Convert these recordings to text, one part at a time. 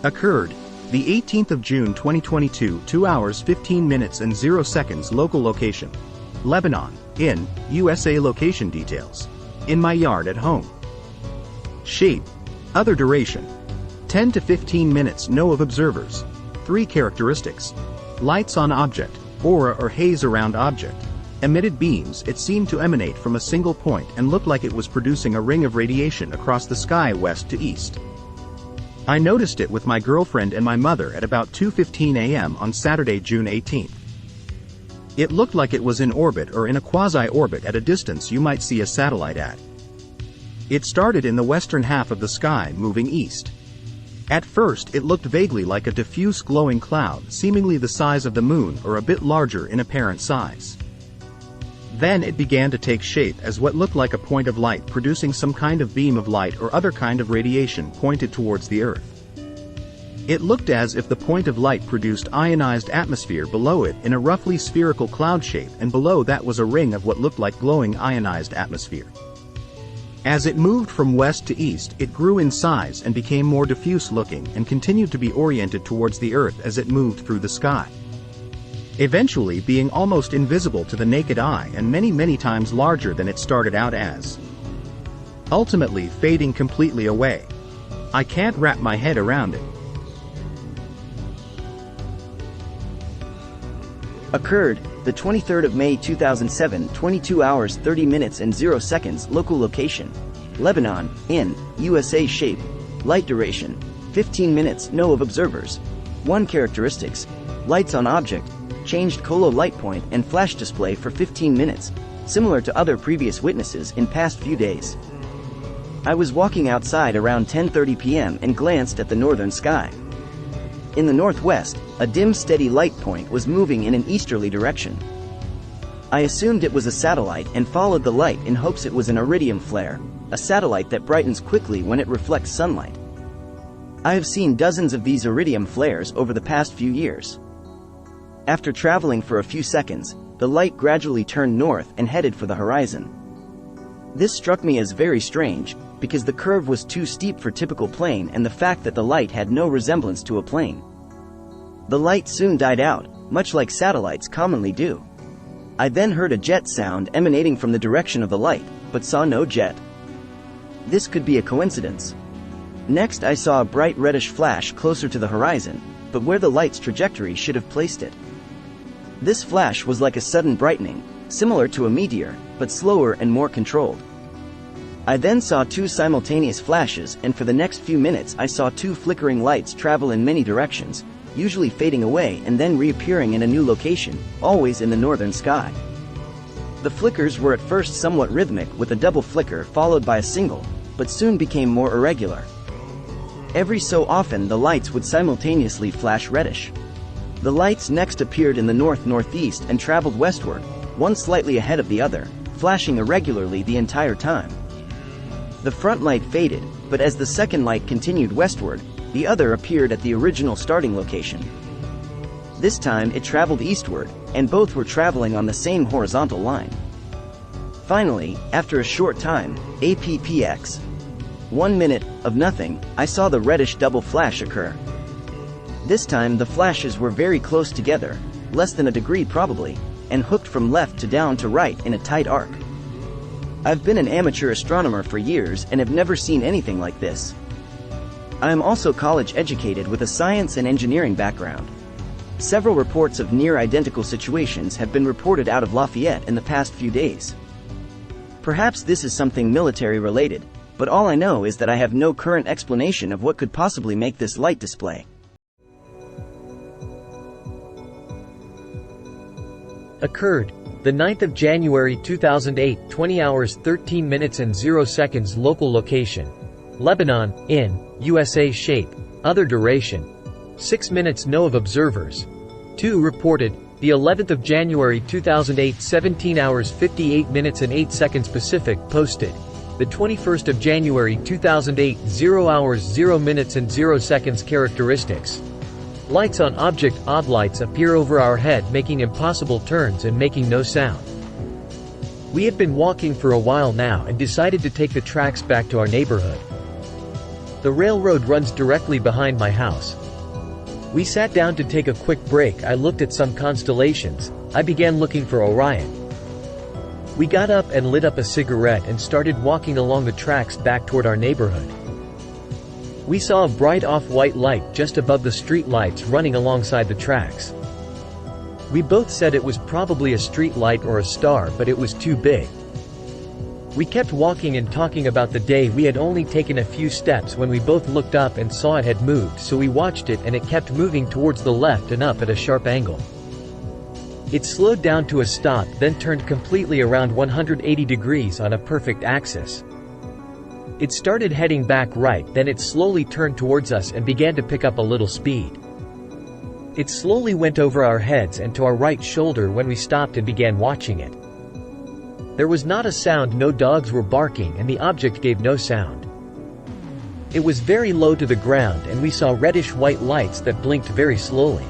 Occurred the 18th of June 2022, 2 hours 15 minutes and 0 seconds. Local location: Lebanon, in USA. Location details: in my yard at home. Shape: other duration: 10 to 15 minutes. No of observers. 3 characteristics: lights on object, aura or haze around object. Emitted beams: it seemed to emanate from a single point and looked like it was producing a ring of radiation across the sky west to east. I noticed it with my girlfriend and my mother at about 2:15 a.m. on Saturday, June 18th. It looked like it was in orbit or in a quasi-orbit at a distance you might see a satellite at. It started in the western half of the sky, moving east. At first it looked vaguely like a diffuse glowing cloud, seemingly the size of the moon or a bit larger in apparent size. Then it began to take shape as what looked like a point of light, producing some kind of beam of light or other kind of radiation pointed towards the Earth. It looked as if the point of light produced ionized atmosphere below it in a roughly spherical cloud shape, and below that was a ring of what looked like glowing ionized atmosphere. As it moved from west to east, it grew in size and became more diffuse looking and continued to be oriented towards the Earth as it moved through the sky, eventually being almost invisible to the naked eye and many times larger than it started out as, ultimately fading completely away. I can't wrap my head around it. Occurred the 23rd of May 2007, 22 hours 30 minutes and 0 seconds. Local location: Lebanon, in USA. Shape: light duration: 15 minutes. No of observers. 1 characteristics: lights on object, changed colo light point and flash display for 15 minutes, similar to other previous witnesses in past few days. I was walking outside around 10:30 p.m. and glanced at the northern sky. In the northwest, a dim steady light point was moving in an easterly direction. I assumed it was a satellite and followed the light in hopes it was an iridium flare, a satellite that brightens quickly when it reflects sunlight. I have seen dozens of these iridium flares over the past few years. After traveling for a few seconds, the light gradually turned north and headed for the horizon. This struck me as very strange, because the curve was too steep for typical plane and the fact that the light had no resemblance to a plane. The light soon died out, much like satellites commonly do. I then heard a jet sound emanating from the direction of the light, but saw no jet. This could be a coincidence. Next I saw a bright reddish flash closer to the horizon, but where the light's trajectory should have placed it. This flash was like a sudden brightening, similar to a meteor, but slower and more controlled. I then saw 2 simultaneous flashes, and for the next few minutes I saw 2 flickering lights travel in many directions, usually fading away and then reappearing in a new location, always in the northern sky. The flickers were at first somewhat rhythmic, with a double flicker followed by a single, but soon became more irregular. Every so often the lights would simultaneously flash reddish. The lights next appeared in the north-northeast and traveled westward, one slightly ahead of the other, flashing irregularly the entire time. The front light faded, but as the second light continued westward, the other appeared at the original starting location. This time it traveled eastward, and both were traveling on the same horizontal line. Finally, after a short time, APPX 1 minute of nothing, I saw the reddish double flash occur. This time the flashes were very close together, less than a degree probably, and hooked from left to down to right in a tight arc. I've been an amateur astronomer for years and have never seen anything like this. I am also college educated with a science and engineering background. Several reports of near-identical situations have been reported out of Lafayette in the past few days. Perhaps this is something military-related, but all I know is that I have no current explanation of what could possibly make this light display. Occurred the 9th of January 2008, 20 hours 13 minutes and 0 seconds. Local location: Lebanon, in USA. Shape: other duration: 6 minutes. No of observers. 2 reported the 11th of January 2008, 17 hours 58 minutes and 8 seconds. Pacific. Posted the 21st of January 2008, 0 hours 0 minutes and 0 seconds. Characteristics. Lights on object. Odd lights appear over our head, making impossible turns and making no sound. We had been walking for a while now and decided to take the tracks back to our neighborhood. The railroad runs directly behind my house. We sat down to take a quick break. I looked at some constellations. I began looking for Orion. We got up and lit up a cigarette and started walking along the tracks back toward our neighborhood. We saw a bright off-white light just above the street lights running alongside the tracks. We both said it was probably a street light or a star, but it was too big. We kept walking and talking about the day. We had only taken a few steps when we both looked up and saw it had moved, so we watched it and it kept moving towards the left and up at a sharp angle. It slowed down to a stop, then turned completely around 180 degrees on a perfect axis. It started heading back right, then it slowly turned towards us and began to pick up a little speed. It slowly went over our heads and to our right shoulder when we stopped and began watching it. There was not a sound, no dogs were barking, and the object gave no sound. It was very low to the ground and we saw reddish-white lights that blinked very slowly.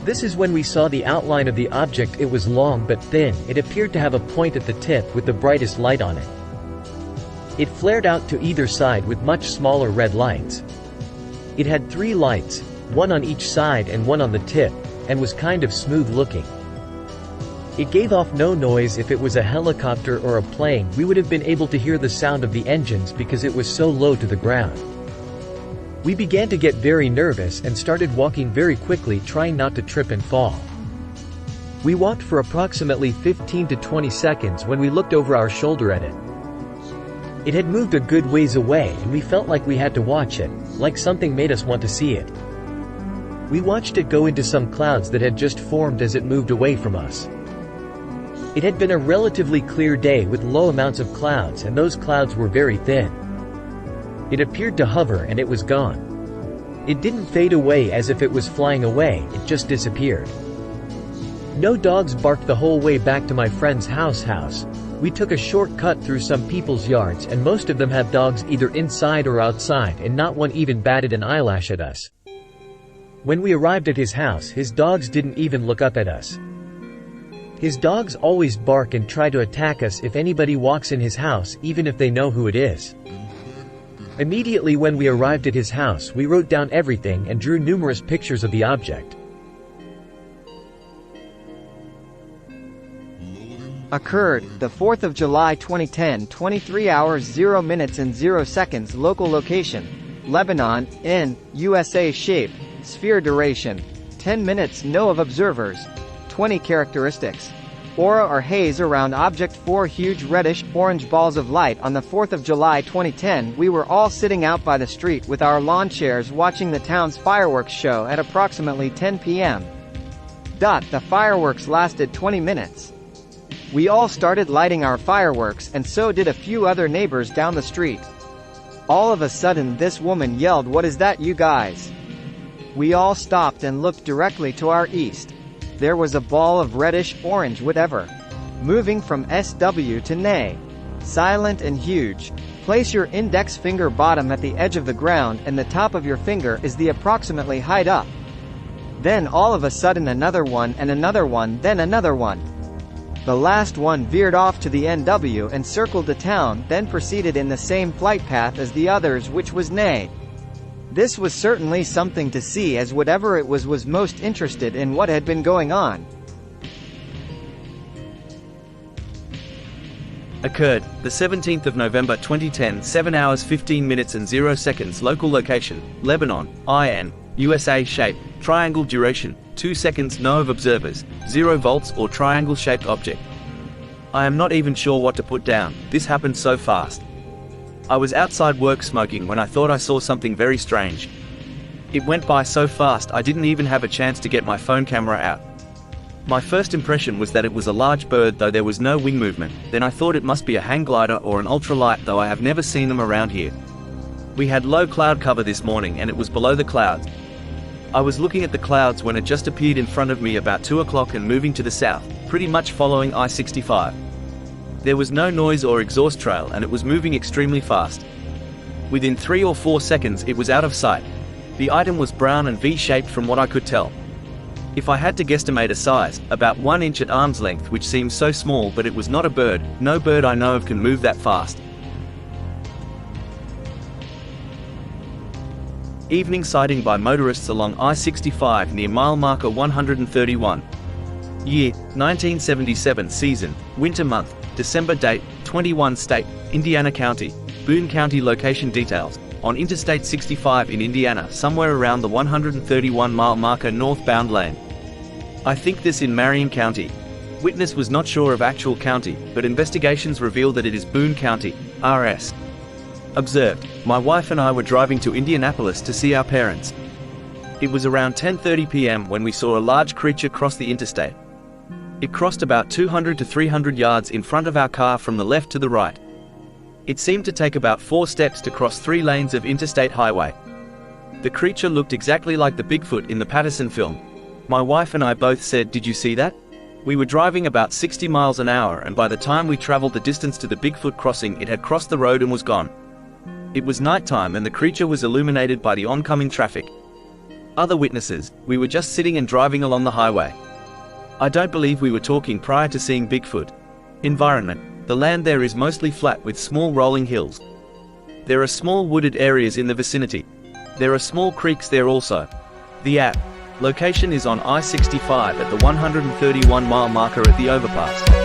This is when we saw the outline of the object. It was long but thin. It appeared to have a point at the tip with the brightest light on it. It flared out to either side with much smaller red lights. It had 3 lights, one on each side and one on the tip, and was kind of smooth looking. It gave off no noise. If it was a helicopter or a plane, we would have been able to hear the sound of the engines because it was so low to the ground. We began to get very nervous and started walking very quickly, trying not to trip and fall. We walked for approximately 15 to 20 seconds when we looked over our shoulder at it. It had moved a good ways away and we felt like we had to watch it, like something made us want to see it. We watched it go into some clouds that had just formed as it moved away from us. It had been a relatively clear day with low amounts of clouds, and those clouds were very thin. It appeared to hover and it was gone. It didn't fade away as if it was flying away, it just disappeared. No dogs barked the whole way back to my friend's house. We took a short cut through some people's yards and most of them have dogs either inside or outside, and not one even batted an eyelash at us. When we arrived at his house, his dogs didn't even look up at us. His dogs always bark and try to attack us if anybody walks in his house, even if they know who it is. Immediately when we arrived at his house, we wrote down everything and drew numerous pictures of the object. Occurred, the 4th of July 2010, 23 hours 0 minutes and 0 seconds. Local location, Lebanon, in, USA. Shape, sphere. Duration, 10 minutes. No of observers. 20 characteristics. Aura or haze around object. 4 huge reddish-orange balls of light. On the 4th of July 2010, we were all sitting out by the street with our lawn chairs watching the town's fireworks show at approximately 10 p.m. The fireworks lasted 20 minutes. We all started lighting our fireworks, and so did a few other neighbors down the street. All of a sudden this woman yelled, "What is that, you guys?" We all stopped and looked directly to our east. There was a ball of reddish-orange whatever, moving from SW to NA. Silent and huge. Place your index finger bottom at the edge of the ground and the top of your finger is the approximately height up. Then all of a sudden another one and another one, then another one. The last one veered off to the NW and circled the town, then proceeded in the same flight path as the others, which was NA. This was certainly something to see, as whatever it was most interested in what had been going on. Occurred, the 17th of November 2010, 7 hours 15 minutes and 0 seconds. Local location, Lebanon, IN, USA. Shape, triangle. Duration, 2 seconds. No of observers, 0 volts or triangle-shaped object. I am not even sure what to put down, this happened so fast. I was outside work smoking when I thought I saw something very strange. It went by so fast I didn't even have a chance to get my phone camera out. My first impression was that it was a large bird, though there was no wing movement. Then I thought it must be a hang glider or an ultralight, though I have never seen them around here. We had low cloud cover this morning and it was below the clouds. I was looking at the clouds when it just appeared in front of me about 2 o'clock and moving to the south, pretty much following I-65. There was no noise or exhaust trail and it was moving extremely fast. Within 3 or 4 seconds it was out of sight. The item was brown and V-shaped from what I could tell. If I had to guesstimate a size, about 1 inch at arm's length, which seems so small, but it was not a bird. No bird I know of can move that fast. Evening sighting by motorists along I-65 near mile marker 131. Year, 1977. Season, winter month, December. Date, 21. State, Indiana. County, Boone County. Location details, on Interstate 65 in Indiana, somewhere around the 131 mile marker northbound lane. I think this in Marion County. Witness was not sure of actual county, but investigations revealed that it is Boone County, RS. Observed, my wife and I were driving to Indianapolis to see our parents. It was around 10:30 p.m. when we saw a large creature cross the interstate. It crossed about 200 to 300 yards in front of our car from the left to the right. It seemed to take about 4 steps to cross 3 lanes of interstate highway. The creature looked exactly like the Bigfoot in the Patterson film. My wife and I both said, "Did you see that?" We were driving about 60 miles an hour, and by the time we traveled the distance to the Bigfoot crossing, it had crossed the road and was gone. It was nighttime and the creature was illuminated by the oncoming traffic. Other witnesses, we were just sitting and driving along the highway. I don't believe we were talking prior to seeing Bigfoot. Environment, the land there is mostly flat with small rolling hills. There are small wooded areas in the vicinity. There are small creeks there also. The location is on I-65 at the 131 mile marker at the overpass.